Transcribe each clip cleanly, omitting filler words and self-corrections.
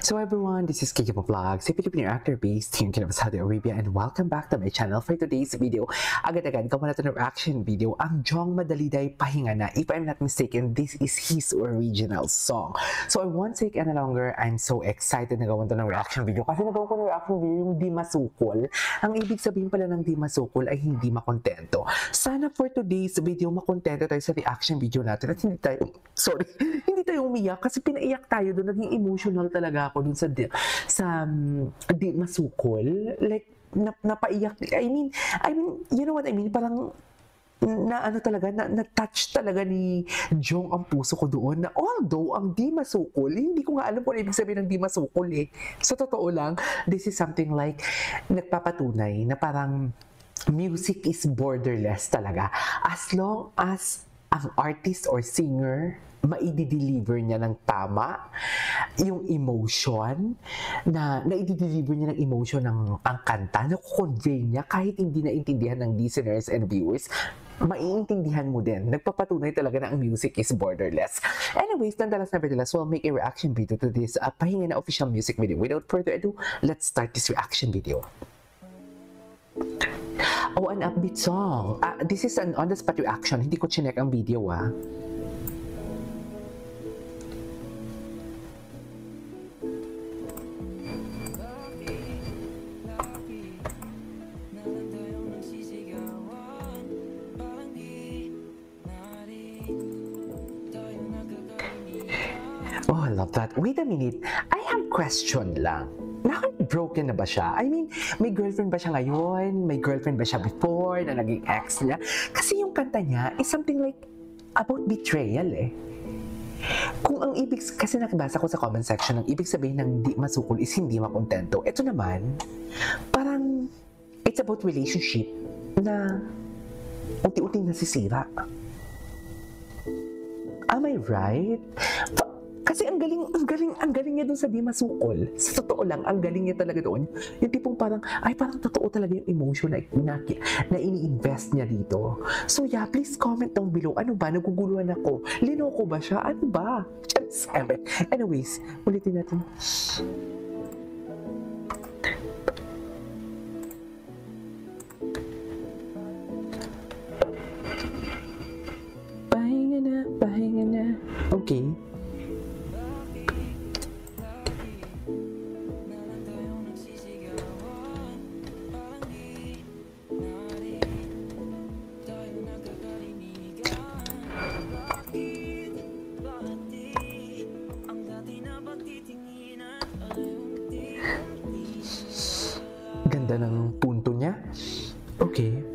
So everyone, this is Kiki Vlogs, a Filipino actor based here in Saudi Arabia, and welcome back to my channel. For today's video, agad-agad gawa natin ng reaction video, ang Jong Madaliday Pahinga Na. If I'm not mistaken, this is his original song. So I won't take any longer, I'm so excited na gawan to ng reaction video kasi nagawa ko ng reaction video yung di masukol. Ang ibig sabihin pala ng di masukol ay hindi makontento. Sana for today's video, makontento tayo sa reaction video natin at hindi tayo, hindi tayo umiyak kasi pinaiyak tayo doon, naging emotional talaga ako dun sa di masukol, like napaiyak. I mean, you know what I mean? Parang na-touch talaga ni Jong ang puso ko doon, na although ang di masukol, hindi ko nga alam kung ano ibig sabihin ng di masukol eh. Sa totoo lang, this is something like nagpapatunay na parang music is borderless talaga. As long as ang artist or singer maidi-deliver niya ng tama yung emotion, na i-deliver niya ng emotion ng ang kanta, na convey niya kahit hindi naintindihan ng listeners and viewers, maiintindihan mo din. Nagpapatunay talaga na ang music is borderless. Anyways, nevertheless, we'll make a reaction video to this Pahinga Na official music video. Without further ado, let's start this reaction video. Oh, an upbeat song. This is an on-the-spot reaction. Hindi ko chinek ang video, Oh, I love that. Wait a minute. I have question lang. Broken na ba siya? I mean, may girlfriend ba siya ngayon? May girlfriend ba siya before na naging ex niya? Kasi yung kanta niya is something like about betrayal eh. Kung ang ibig, kasi nakibasa ko sa comment section, ang ibig sabihin ng di masukol is hindi makontento. Ito naman, parang it's about relationship na unti-unting nasisira. Am I right? Kasi ang galing niya doon sa di masukol. Sa totoo lang, ang galing niya talaga doon. Yung tipong parang totoo talaga yung emotion na ini-invest niya dito. So yeah, please comment down below. Ano ba? Naguguluhan ako. Linoko ba siya? Ano ba? Anyways, ulitin natin. Pahinga na, pahinga na. Okay. Ganda ng punto niya. Okay.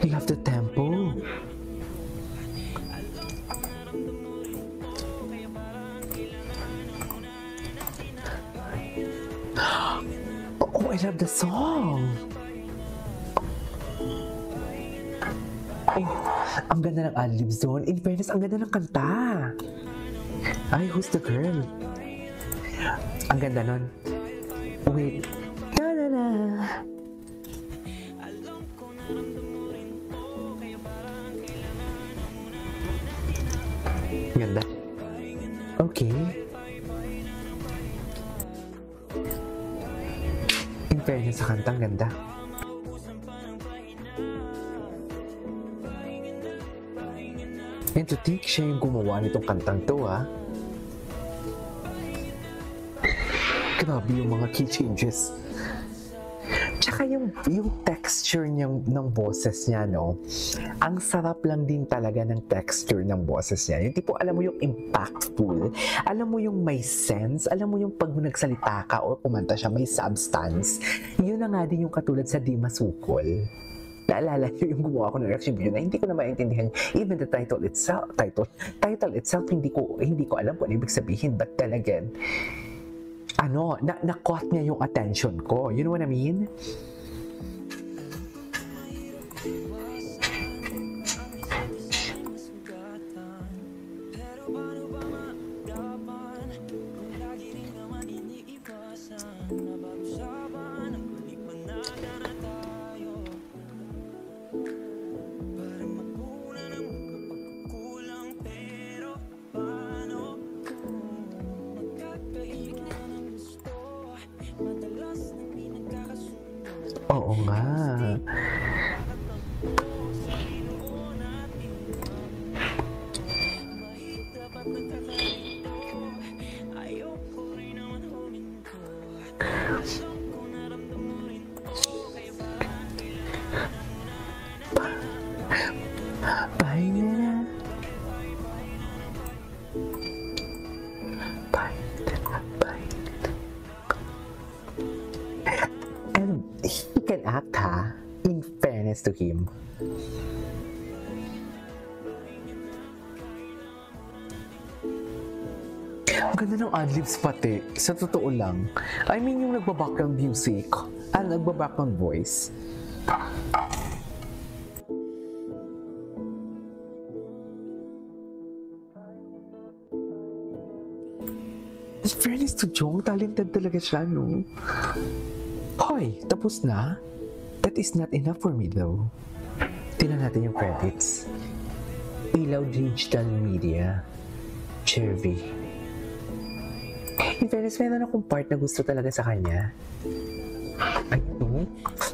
I love the tempo. Oh, I love the song. Oh, ang ganda ng ad-lib zone. In fairness, ang ganda ng kanta. Ay, who's the girl? Ang ganda nun. Wait. Na-na-na. Ganda. Okay. In fairness sa kantang ganda. And to think siya yung gumawa nitong kantang to, Grabe yung mga key changes. Tsaka yung texture ng boses niya, no? Ang sarap lang din talaga ng texture ng boses niya. Yung tipo, alam mo yung impactful, alam mo yung may sense, alam mo yung pag nagsalita ka or kumanta siya, may substance. Yun na nga din yung katulad sa Di Masukol. Naalala niyo yung gumawa ko ng reaction video na hindi ko na maintindihan. Even the title itself, hindi ko alam kung ano ibig sabihin. But then again, na-caught niya yung attention ko. You know what I mean? Oo nga. Pahinga na. And he can act, ha? In fairness to him. Ang ganda ng adlibs pati, sa totoo lang. I mean, yung nagba-background music, nagba-background voice. In fairness to Jong, talented talaga siya, no? Hoy, tapos na? That is not enough for me, though. Tingnan natin yung credits. Ilaw Digital Media. Chervy. In fairness, meron akong part na gusto talaga sa kanya. Ay, no?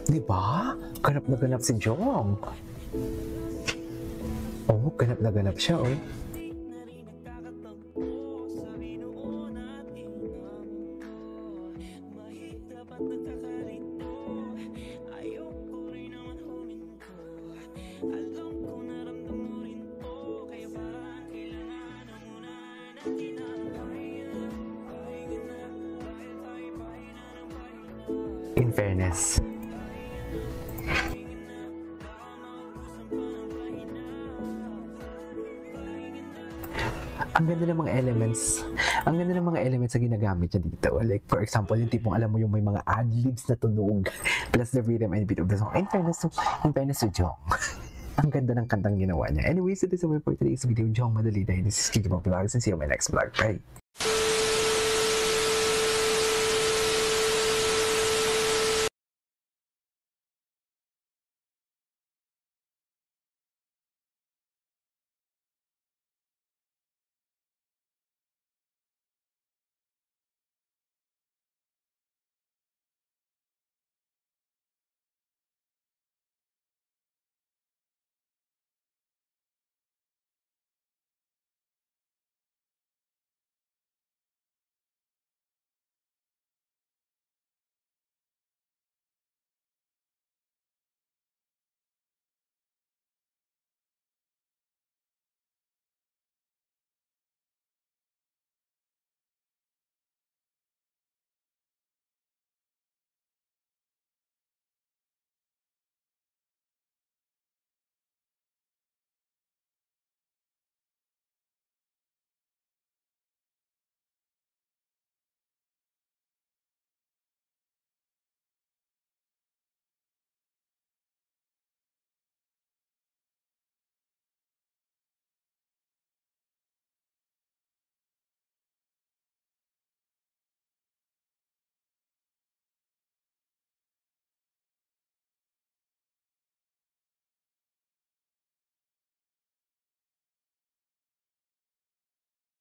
Diba? Ganap na ganap si Jong. Oh, ganap na ganap siya, oh. In fairness. Ang ganda ng mga elements. Ang ganda ng mga elements na ginagamit niya dito. Like, for example, yung tipong alam mo yung may mga ad-libs na tunog plus the rhythm and beat of the song. In fairness to Jong. Ang ganda ng kantang ginawa niya. Anyways, ito is all for today's video. Jong Madali. This is Kiki Vlogs and see you on my next vlog. Bye!